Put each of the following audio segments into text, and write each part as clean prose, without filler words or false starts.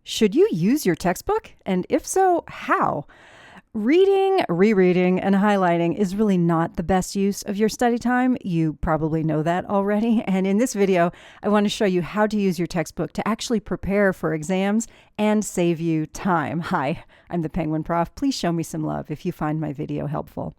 Should you use your textbook? And if so, how? Reading, rereading, and highlighting is really not the best use of your study time. You probably know that already. And in this video, I want to show you how to use your textbook to actually prepare for exams and save you time. Hi, I'm the Penguin Prof. Please show me some love if you find my video helpful.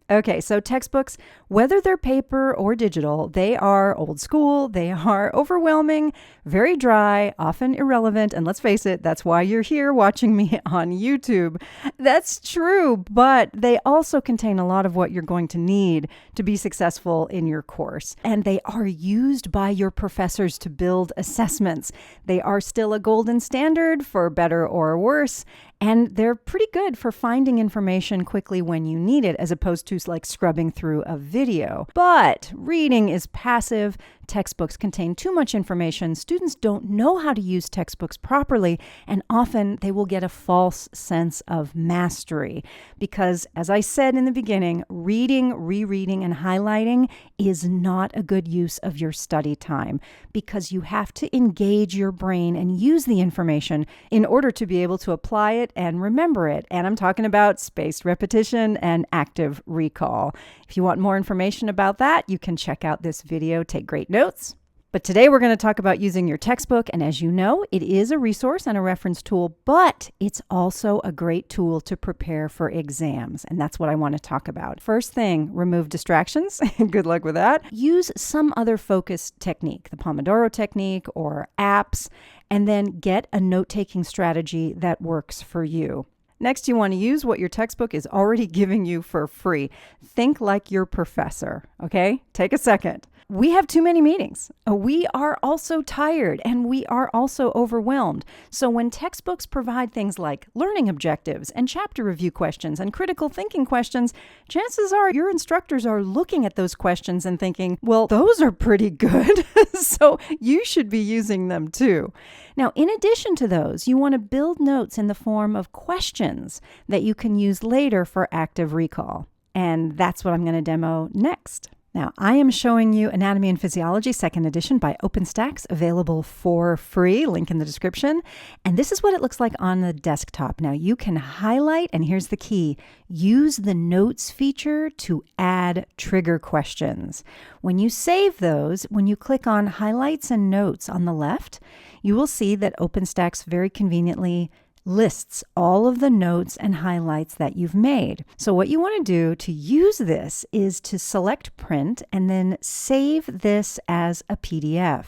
Okay, so textbooks, whether they're paper or digital, they are old school, they are overwhelming, very dry, often irrelevant, and let's face it, that's why you're here watching me on YouTube. That's true, but they also contain a lot of what you're going to need to be successful in your course. And they are used by your professors to build assessments. They are still a golden standard for better or worse. And they're pretty good for finding information quickly when you need it, as opposed to like scrubbing through a video. But reading is passive. Textbooks contain too much information. Students don't know how to use textbooks properly, and often they will get a false sense of mastery. Because, as I said in the beginning, reading, rereading, and highlighting is not a good use of your study time, because you have to engage your brain and use the information in order to be able to apply it and remember it. And I'm talking about spaced repetition and active recall. If you want more information about that, you can check out this video. Take great notes. But today we're going to talk about using your textbook. And as you know, it is a resource and a reference tool, but it's also a great tool to prepare for exams. And that's what I want to talk about. First thing, remove distractions. Good luck with that. Use some other focus technique, the Pomodoro technique or apps, and then get a note-taking strategy that works for you. Next, you want to use what your textbook is already giving you for free. Think like your professor, okay? Take a second. We have too many meetings. We are also tired and we are also overwhelmed. So when textbooks provide things like learning objectives and chapter review questions and critical thinking questions, chances are your instructors are looking at those questions and thinking, well, those are pretty good. So you should be using them too. Now, in addition to those, you want to build notes in the form of questions that you can use later for active recall. And that's what I'm going to demo next. Now, I am showing you Anatomy and Physiology, 2nd edition by OpenStax, available for free, link in the description. And this is what it looks like on the desktop. Now, you can highlight, and here's the key, use the notes feature to add trigger questions. When you save those, when you click on highlights and notes on the left, you will see that OpenStax very conveniently lists all of the notes and highlights that you've made. So what you want to do to use this is to select print and then save this as a PDF.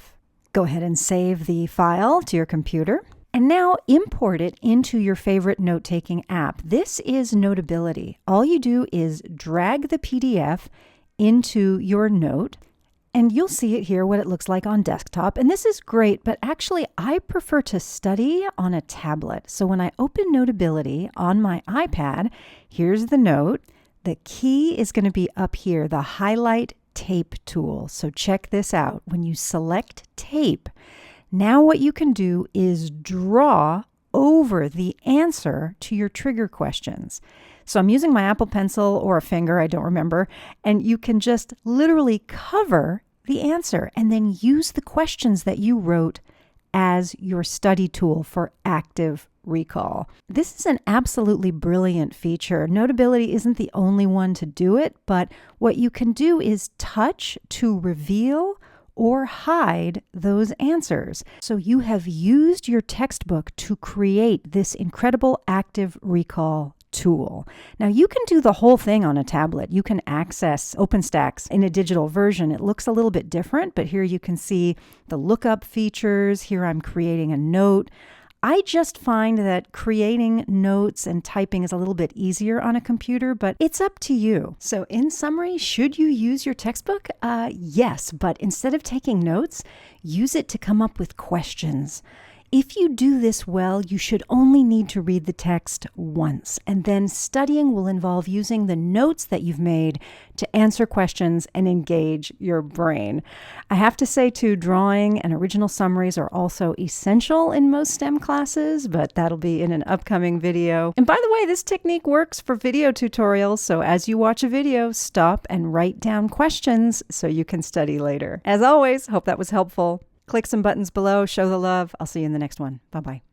Go ahead and save the file to your computer. And now import it into your favorite note-taking app. This is Notability. All you do is drag the PDF into your note, and you'll see it here, what it looks like on desktop. And this is great, but actually I prefer to study on a tablet. So when I open Notability on my iPad, here's the note. The key is going to be up here, the highlight tape tool. So check this out. When you select tape, now what you can do is draw over the answer to your trigger questions. So I'm using my Apple Pencil or a finger, I don't remember, and you can just literally cover the answer and then use the questions that you wrote as your study tool for active recall. This is an absolutely brilliant feature. Notability isn't the only one to do it, but what you can do is touch to reveal or hide those answers. So you have used your textbook to create this incredible active recall tool. Now you can do the whole thing on a tablet. You can access OpenStax in a digital version. It looks a little bit different, but here you can see the lookup features. Here I'm creating a note. I just find that creating notes and typing is a little bit easier on a computer, but it's up to you. So in summary, should you use your textbook? Yes, but instead of taking notes, use it to come up with questions. If you do this well, you should only need to read the text once, and then studying will involve using the notes that you've made to answer questions and engage your brain. I have to say too, drawing and original summaries are also essential in most STEM classes, but that'll be in an upcoming video. And by the way, this technique works for video tutorials, so as you watch a video, stop and write down questions so you can study later. As always, hope that was helpful. Click some buttons below, show the love. I'll see you in the next one. Bye-bye.